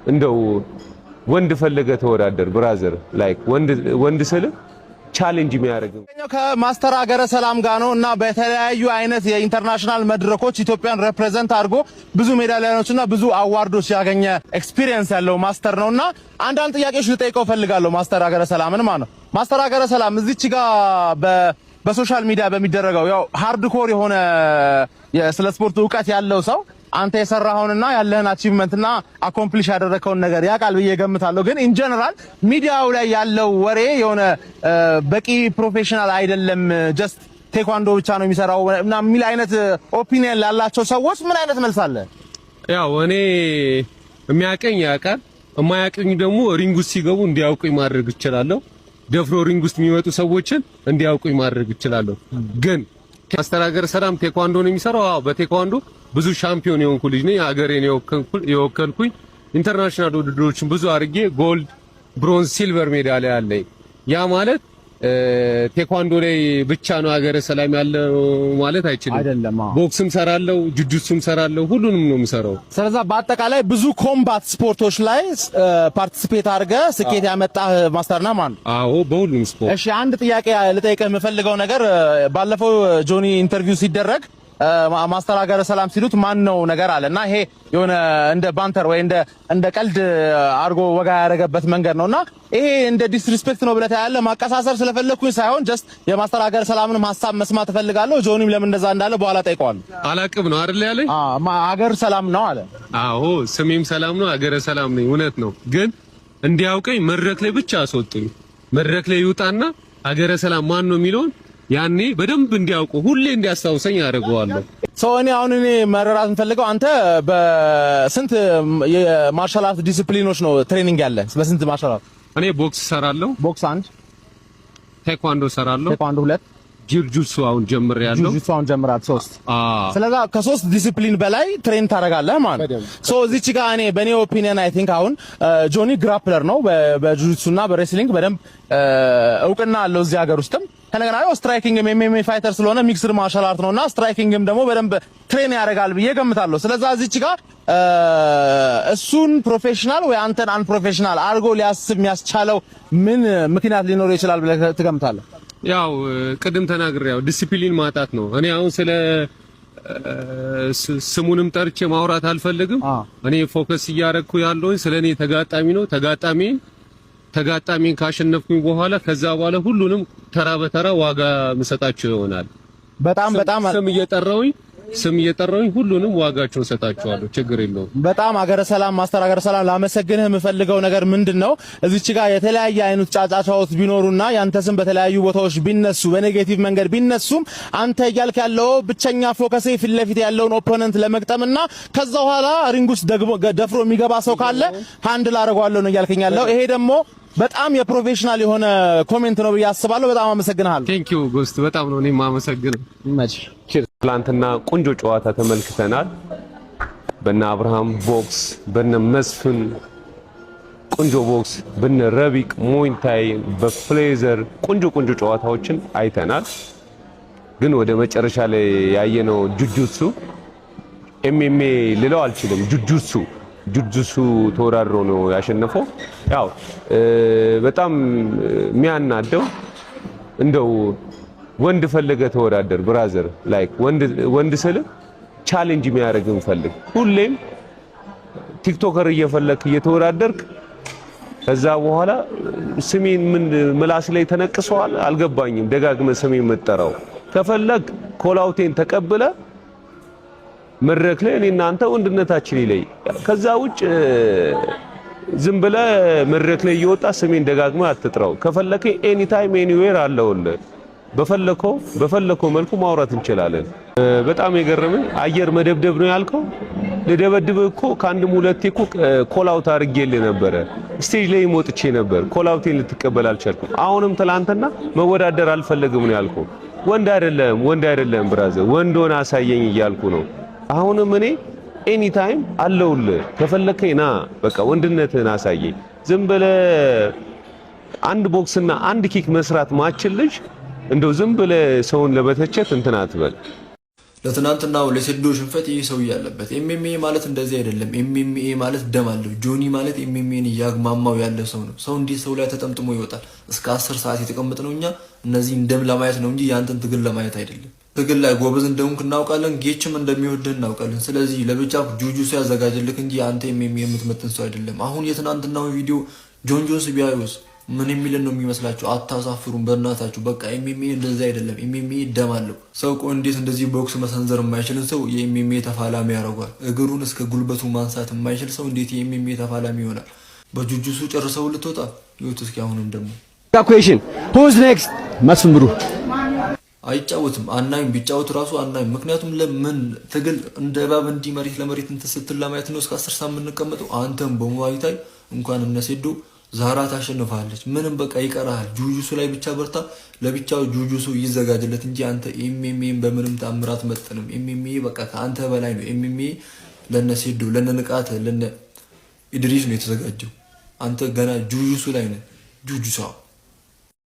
እንደው ወንድ ፈልገ ተወዳደር ብራዘር ላይክ ወንድ ስለ ቻሌንጅ የሚያደርግ ከማስተር አገረ ሰላም ጋር ነው እና በተለያዩ አይነት የኢንተርናሽናል መድረኮች ኢትዮጵያን ሪፕሬዘንት አድርጎ ብዙ ሜዳሊያዎችና ብዙ አዋርዶች ያገኘ ኤክስፒሪየንስ ያለው ማስተር ነውና አንዳንድ ጥያቄዎች ልጠይቀው ፈልጋለሁ። ማስተር አገረ ሰላምን ማለት ነው። ማስተር አገረ ሰላም እዚች ጋር በሶሻል ሚዲያ በሚደረገው ያው ሃርድኮር የሆነ ስለ ስፖርት ዕውቀት ያለው ሰው አንተ የሰራኸውንና ያለህን አቺቭመንትና አኮምፕሊሽ ያደረከውን ነገር ያውቃል ብዬ ገምታለሁ። ግን ኢን ጀነራል ሚዲያው ላይ ያለው ወሬ የሆነ በቂ ፕሮፌሽናል አይደለም፣ ጀስት ቴኳንዶ ብቻ ነው የሚሰራው እና የሚል አይነት ኦፒኒየን ላላቸው ሰዎች ምን አይነት መልስ አለ? ያው እኔ የሚያቀኝ ያውቃል፣ የማያቀኝ ደግሞ ሪንግ ውስጥ ሲገቡ እንዲያውቁኝ ማድረግ እችላለሁ። ደፍሮ ሪንግ ውስጥ የሚመጡ ሰዎችን እንዲያውቁኝ ማድረግ እችላለሁ። ግን ማስተር አገረ ሰላም ቴኳንዶ ነው የሚሰራው። አዎ በቴኳንዶ ብዙ ሻምፒዮን የሆንኩ ልጅ ነኝ። አገሬን የወከልኩኝ ኢንተርናሽናል ውድድሮችን ብዙ አድርጌ ጎልድ፣ ብሮንዝ፣ ሲልቨር ሜዳሊያ አለኝ። ያ ማለት ቴኳንዶ ላይ ብቻ ነው አገረ ሰላም ያለው ማለት አይችልም። ቦክስም ሰራለው፣ ጁጁትሱም ሰራለው፣ ሁሉንም ነው የምሰራው። ስለዚህ በአጠቃላይ ብዙ ኮምባት ስፖርቶች ላይ ፓርቲሲፔት አድርገ ስኬት ያመጣ ማስተርና ማን? አዎ በሁሉም ስፖርት። እሺ አንድ ጥያቄ ልጠይቅህ የምፈልገው ነገር ባለፈው ጆኒ ኢንተርቪው ሲደረግ ማስተር አገረ ሰላም ሲሉት ማን ነው ነገር አለና ይሄ የሆነ እንደ ባንተር ወይ እንደ ቀልድ አርጎ ወጋ ያደረገበት መንገድ ነውና ይሄ እንደ ዲስሪስፔክት ነው ብለህ ያለ ማቀሳሰር ስለፈለኩኝ ሳይሆን ጀስት የማስተር አገረ ሰላምን ሐሳብ መስማት እፈልጋለሁ። ጆኒም ለምን እንደዛ እንዳለ በኋላ ጠይቀዋለሁ። አላቅም ነው አይደል ያለኝ? አገር ሰላም ነው አለ። አዎ ስሜም ሰላም ነው፣ አገረ ሰላም ነኝ። እውነት ነው። ግን እንዲያውቀኝ መድረክ ላይ ብቻ አስወጡኝ። መድረክ ላይ ይውጣና አገረ ሰላም ማን ነው የሚለውን ያኔ በደንብ እንዲያውቁ ሁሌ እንዲያስታውሰኝ አደርገዋለሁ። እኔ አሁን መረራት እንፈልገው አንተ በስንት የማርሻል አርት ዲሲፕሊኖች ነው ትሬኒንግ ያለ? በስንት ማርሻል አርት? እኔ ቦክስ ሰራለሁ። ቦክስ 1፣ ቴኳንዶ ሰራለሁ። ቴኳንዶ 2፣ ጁጁትሱ አሁን ጀምሬያለሁ። ጁጁትሱ አሁን ጀምራት 3። ስለዚህ ከ3 ዲሲፕሊን በላይ ትሬን ታደርጋለህ ማለት ነው። እዚች ጋር እኔ በኔ ኦፒኒየን አይ ቲንክ አሁን ጆኒ ግራፕለር ነው። በጁጁትሱና በሬስሊንግ በደንብ እውቅና አለው እዚህ ሀገር ውስጥም ከነገና ነው። ስትራይኪንግም ኤምኤምኤ ፋይተር ስለሆነ ሚክስድ ማርሻል አርት ነውና ስትራይኪንግም ደግሞ በደንብ ትሬን ያደርጋል ብዬ ገምታለሁ። ስለዚህ እዚች ጋር እሱን ፕሮፌሽናል ወይ አንተን አን ፕሮፌሽናል አድርጎ ሊያስብ የሚያስቻለው ምን ምክንያት ሊኖር ይችላል ብለህ ትገምታለህ? ያው ቅድም ተናግሬያለሁ፣ ዲሲፕሊን ማጣት ነው። እኔ አሁን ስለ ስሙንም ጠርቼ ማውራት አልፈልግም። እኔ ፎከስ እያደረኩ ያለውን ስለኔ ተጋጣሚ ነው። ተጋጣሚን ካሸነፍኩኝ በኋላ ከዛ በኋላ ሁሉንም ተራ በተራ ዋጋ መሰጣቸው ይሆናል። በጣም ስም እየጠራሁኝ ሁሉንም ዋጋቸውን ሰጣቸዋለሁ። ችግር የለውም። በጣም አገረ ሰላም ማስተር አገረ ሰላም ላመሰግንህ የምፈልገው ነገር ምንድነው እዚች ጋር የተለያየ አይነት ጫጫታዎች ቢኖሩና ያንተ ስም በተለያዩ ቦታዎች ቢነሱ በኔጌቲቭ መንገድ ቢነሱም አንተ እያልክ ያለው ብቸኛ ፎከስ ፊት ለፊት ያለውን ኦፖነንት ለመግጠምና ከዛ በኋላ ሪንግ ውስጥ ደግሞ ደፍሮ የሚገባ ሰው ካለ ሃንድል አደርገዋለሁ ነው እያልከኝ ያለው። ይሄ ደግሞ በጣም የፕሮፌሽናል የሆነ ኮሜንት ነው ብዬ አስባለሁ። በጣም አመሰግናለሁ። ቴንክ ዩ ጎስት፣ በጣም ነው እኔም አመሰግናለሁ። ትላንትና ቆንጆ ጨዋታ ተመልክተናል። በነ አብርሃም ቦክስ፣ በነ መስፍን ቆንጆ ቦክስ፣ በነ ረቢቅ ሞይንታይ፣ በፍሌዘር ቆንጆ ጨዋታዎችን አይተናል። ግን ወደ መጨረሻ ላይ ያየነው ጁጁትሱ ኤምኤምኤ ልለው አልችልም። ጁጁትሱ ተወዳድሮ ነው ያሸነፈው። ያው በጣም የሚያናደው እንደው ወንድ ፈልገ ተወዳደር ብራዘር ላይክ ወንድ ስለ ቻሌንጅ የሚያደርግን ፈልግ። ሁሌም ቲክቶከር እየፈለክ እየተወዳደርክ ከዛ በኋላ ስሜን ምን ምላስ ላይ ተነቅሰዋል አልገባኝም። ደጋግመ ስሜን መጠራው ከፈለክ ኮላውቴን ተቀበለ መድረክ ላይ እኔ እናንተ ወንድነታችን ይለይ። ከዛ ውጭ ዝም ብለ መድረክ ላይ እየወጣ ስሜን ደጋግመ አትጥራው። ከፈለከ ኤኒ ታይም ኤኒዌር አለውልህ። በፈለከው መልኩ ማውራት እንችላለን። በጣም የገረመኝ አየር መደብደብ ነው ያልከው። ለደበድብህ እኮ ከአንድም ሁለቴ እኮ ኮላውት አድርጌልህ ነበረ። ስቴጅ ላይ ሞጥቼ ነበር። ኮላውቴን ልትቀበል አልቻልኩም። አሁንም ትላንትና መወዳደር አልፈለግም ነው ያልከው። ወንድ አይደለም ብራዘር፣ ወንድ ሆነ አሳየኝ እያልኩ ነው። አሁንም እኔ ኤኒ ታይም አለውልህ። ከፈለከኝ ና በቃ ወንድነትህን አሳየኝ። ዝም ብለህ አንድ ቦክስና አንድ ኪክ መስራት ማችልሽ እንደው ዝም ብለህ ሰውን ለበተቸት እንትን አትበል። ለትናንትናው ለሴዶ ሽንፈት ይሄ ሰው ያለበት ኤምኤምኤ ማለት እንደዚህ አይደለም። ኤምኤምኤ ማለት ደም አለው። ጆኒ ማለት ኤምኤምኤን እያግማማው ያለ ሰው ነው። ሰው እንዴት ሰው ላይ ተጠምጥሞ ይወጣል? እስከ 10 ሰዓት የተቀመጥ ነው እኛ እነዚህን ደም ለማየት ነው እንጂ ያንተን ትግል ለማየት አይደለም። ትግል ላይ ጎበዝ እንደሆንክ እናውቃለን። ጌችም እንደሚወድህ እናውቃለን። ስለዚህ ለብቻ ጁጁ ያዘጋጅልክ እንጂ አንተ ኤምኤምኤ የምትመጥን ሰው አይደለም። አሁን የትናንትናው ቪዲዮ ጆን ጆንስ ቢያዩስ ምን የሚልን ነው የሚመስላችሁ? አታሳፍሩም በእናታችሁ። በቃ ኤምኤምኤ እንደዚህ አይደለም። ኤምኤምኤ ደም አለው። ሰው እንዴት እንደዚህ ቦክስ መሰንዘር የማይችልን ሰው የኤምኤምኤ ተፋላሚ ያደርጓል? እግሩን እስከ ጉልበቱ ማንሳት የማይችል ሰው እንዴት የኤምኤምኤ ተፋላሚ ይሆናል? በጁጁሱ ጨርሰው ልትወጣ ይወት። እስኪ አሁንም ደግሞ ኩዌሽን ሁዝ ኔክስት መስምሩ አይጫወትም። አናይም። ቢጫወት ራሱ አናይም። ምክንያቱም ለምን ትግል እንደ እባብ እንዲህ መሬት ለመሬት እንትን ስትል ለማየት ነው እስከ 10 ሰዓት የምንቀመጠው። አንተም በሙዋይታይ እንኳን እነሴዶ ዛራ ታሸንፋለች። ምንም በቃ ይቀራል። ጁጁሱ ላይ ብቻ በርታ። ለብቻው ጁጁሱ ይዘጋጅለት እንጂ አንተ ኤምኤምኤን በምንም ተአምራት መጥንም። ኤምኤምኤ በቃ ከአንተ በላይ ነው። ኤምኤምኤ ለነሴዶ ለነንቃተ ለነ ኢድሪስ ነው የተዘጋጀው። አንተ ገና ጁጁሱ ላይ ነህ። ጁጁሳ